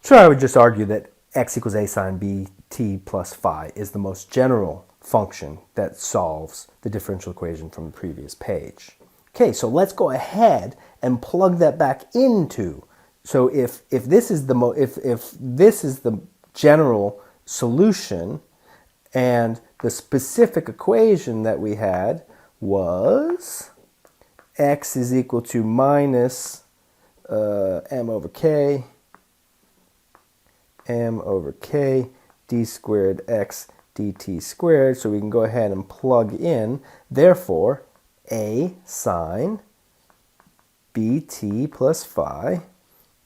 So I would just argue that x equals a sine bt plus phi is the most general function that solves the differential equation from the previous page. Okay, so let's go ahead and plug that back into. So if this is the general solution, and the specific equation that we had was x is equal to minus m over k d squared x dt squared. So we can go ahead and plug in, therefore, a sine bt plus phi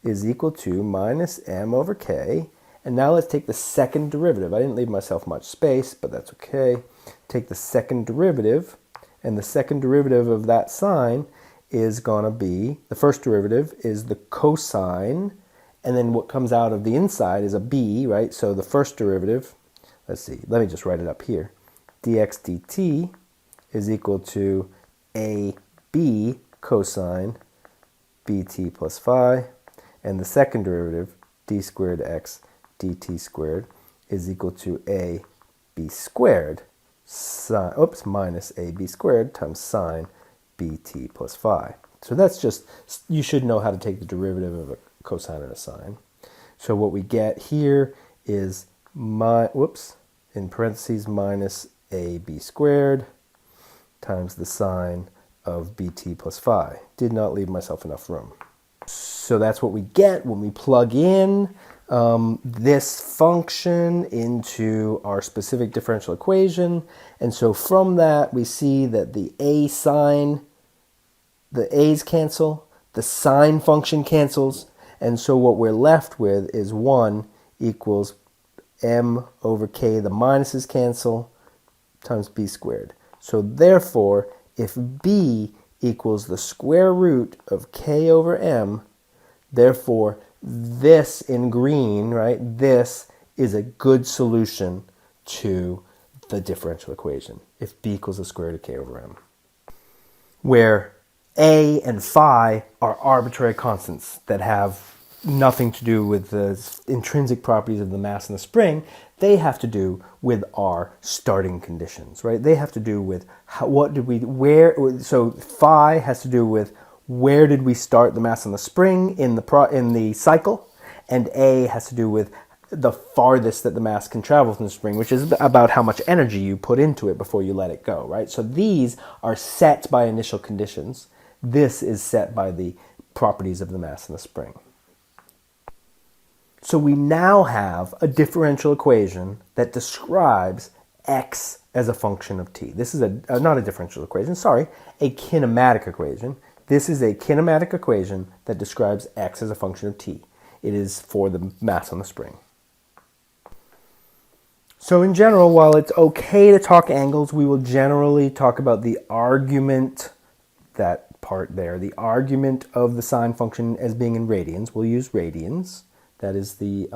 is equal to minus m over k. And now let's take the second derivative. I didn't leave myself much space, but that's okay. Take the second derivative, and the second derivative of that sine is going to be, the first derivative is the cosine, and then what comes out of the inside is a b, right? So the first derivative, let's see, let me just write it up here. dx dt is equal to ab cosine bt plus phi, and the second derivative, d squared x dt squared, is equal to a b squared minus ab squared times sine bt plus phi. So that's just, you should know how to take the derivative of a cosine and a sine. So what we get here is in parentheses minus ab squared times the sine of bt plus phi. Did not leave myself enough room. So that's what we get when we plug in this function into our specific differential equation. And so from that, we see that the a's cancel, the sine function cancels, and so what we're left with is 1 equals m over k, the minuses cancel, times b squared. So therefore, if b equals the square root of k over m, therefore this in green, right, this is a good solution to the differential equation if b equals the square root of k over m, where a and phi are arbitrary constants that have nothing to do with the intrinsic properties of the mass and the spring. They have to do with our starting conditions, right? They have to do with so phi has to do with where did we start the mass and the spring in the cycle, and a has to do with the farthest that the mass can travel from the spring, which is about how much energy you put into it before you let it go, right? So these are set by initial conditions. This is set by the properties of the mass and the spring. So we now have a differential equation that describes x as a function of t. This is not a differential equation, sorry, a kinematic equation. This is a kinematic equation that describes x as a function of t. It is for the mass on the spring. So in general, while it's okay to talk angles, we will generally talk about the argument, that part there, the argument of the sine function as being in radians. We'll use radians. That is the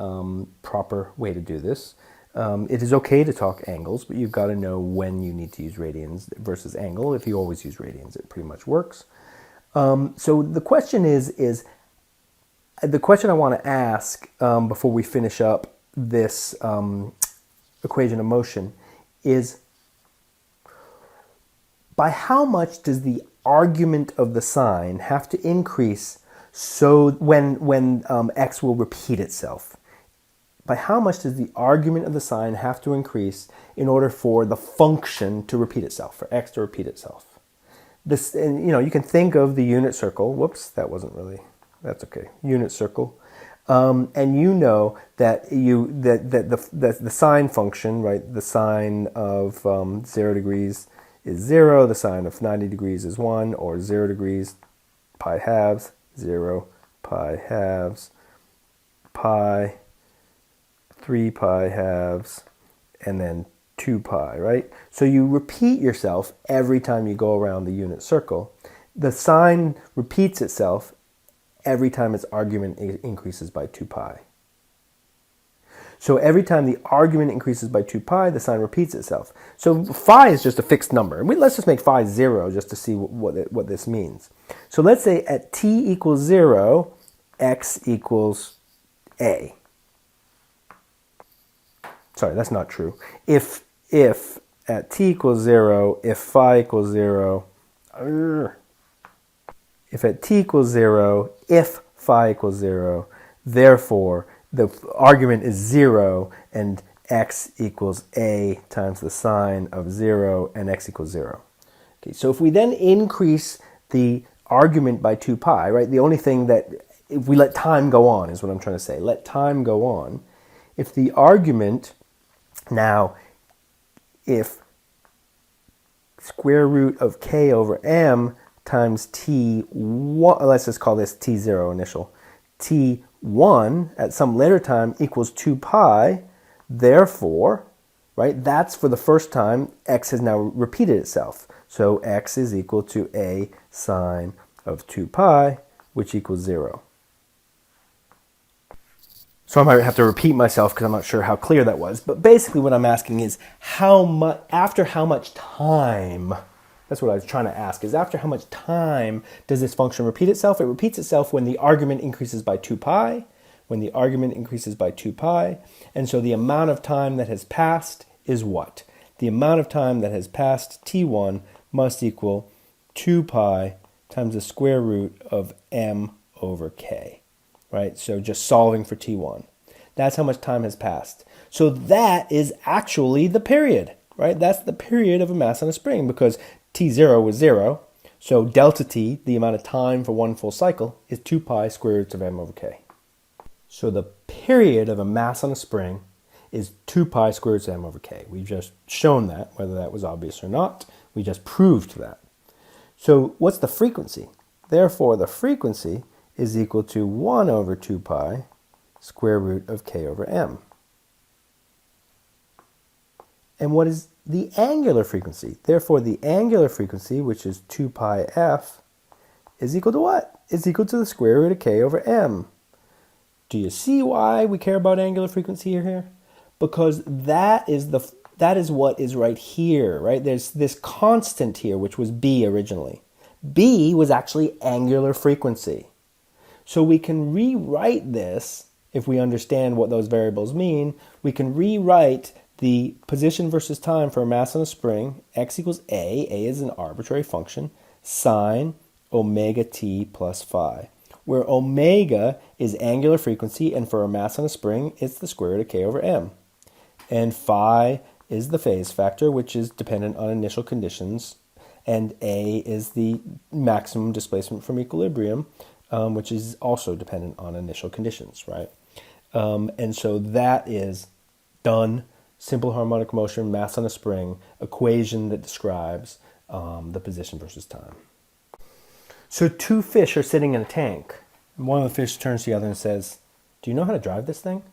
proper way to do this. It is okay to talk angles, but you've got to know when you need to use radians versus angle. If you always use radians, it pretty much works. So the question is the question I want to ask before we finish up this equation of motion is, by how much does the argument of the sine have to increase so when x will repeat itself? By how much does the argument of the sine have to increase in order for the function to repeat itself, for x to repeat itself? This, and, you can think of the unit circle. Whoops, that's okay. Unit circle. And you know that the sine function, right? The sine of 0 degrees is 0. The sine of 90 degrees is 1, or 0 degrees, pi halves, 0, pi halves, pi, 3 pi halves, and then 2 pi, right? So you repeat yourself every time you go around the unit circle. The sine repeats itself every time its argument increases by 2 pi. So every time the argument increases by 2 pi, the sine repeats itself. So phi is just a fixed number. Let's just make phi 0 just to see what this means. So let's say at t equals 0, x equals a. sorry, that's not true. If at t equals 0, if phi equals 0, if at t equals 0, if phi equals 0, therefore the argument is 0 and x equals a times the sine of 0 and x equals 0. Okay, so if we then increase the argument by 2 pi, right, the only thing that, if we let time go on is what I'm trying to say, let time go on, if the argument, now, if square root of k over m times t1, let's just call this t0 initial, t1 at some later time equals 2 pi, therefore, right, that's for the first time, x has now repeated itself. So x is equal to a sine of 2 pi, which equals 0. So I might have to repeat myself because I'm not sure how clear that was. But basically what I'm asking is after how much time, that's what I was trying to ask, is after how much time does this function repeat itself? It repeats itself when the argument increases by 2 pi, when the argument increases by 2 pi. And so the amount of time that has passed is what? The amount of time that has passed t1 must equal 2 pi times the square root of m over k. Right? So just solving for t1. That's how much time has passed. So that is actually the period, right? That's the period of a mass on a spring because t0 was 0. So delta t, the amount of time for one full cycle, is 2 pi square roots of m over k. So the period of a mass on a spring is 2 pi square roots of m over k. We've just shown that, whether that was obvious or not. We just proved that. So what's the frequency? Therefore, the frequency is equal to 1 over 2 pi square root of k over m. And what is the angular frequency? Therefore, the angular frequency, which is 2 pi f, is equal to what? It's equal to the square root of k over m. Do you see why we care about angular frequency here? Because that is what is right here, right? There's this constant here, which was b originally. B was actually angular frequency. So we can rewrite this, if we understand what those variables mean, we can rewrite the position versus time for a mass on a spring, x equals a is an arbitrary function, sine omega t plus phi, where omega is angular frequency, and for a mass on a spring, it's the square root of k over m. And phi is the phase factor, which is dependent on initial conditions, and a is the maximum displacement from equilibrium, which is also dependent on initial conditions, right? And so that is done. Simple harmonic motion, mass on a spring, equation that describes the position versus time. So two fish are sitting in a tank. One of the fish turns to the other and says, "Do you know how to drive this thing?"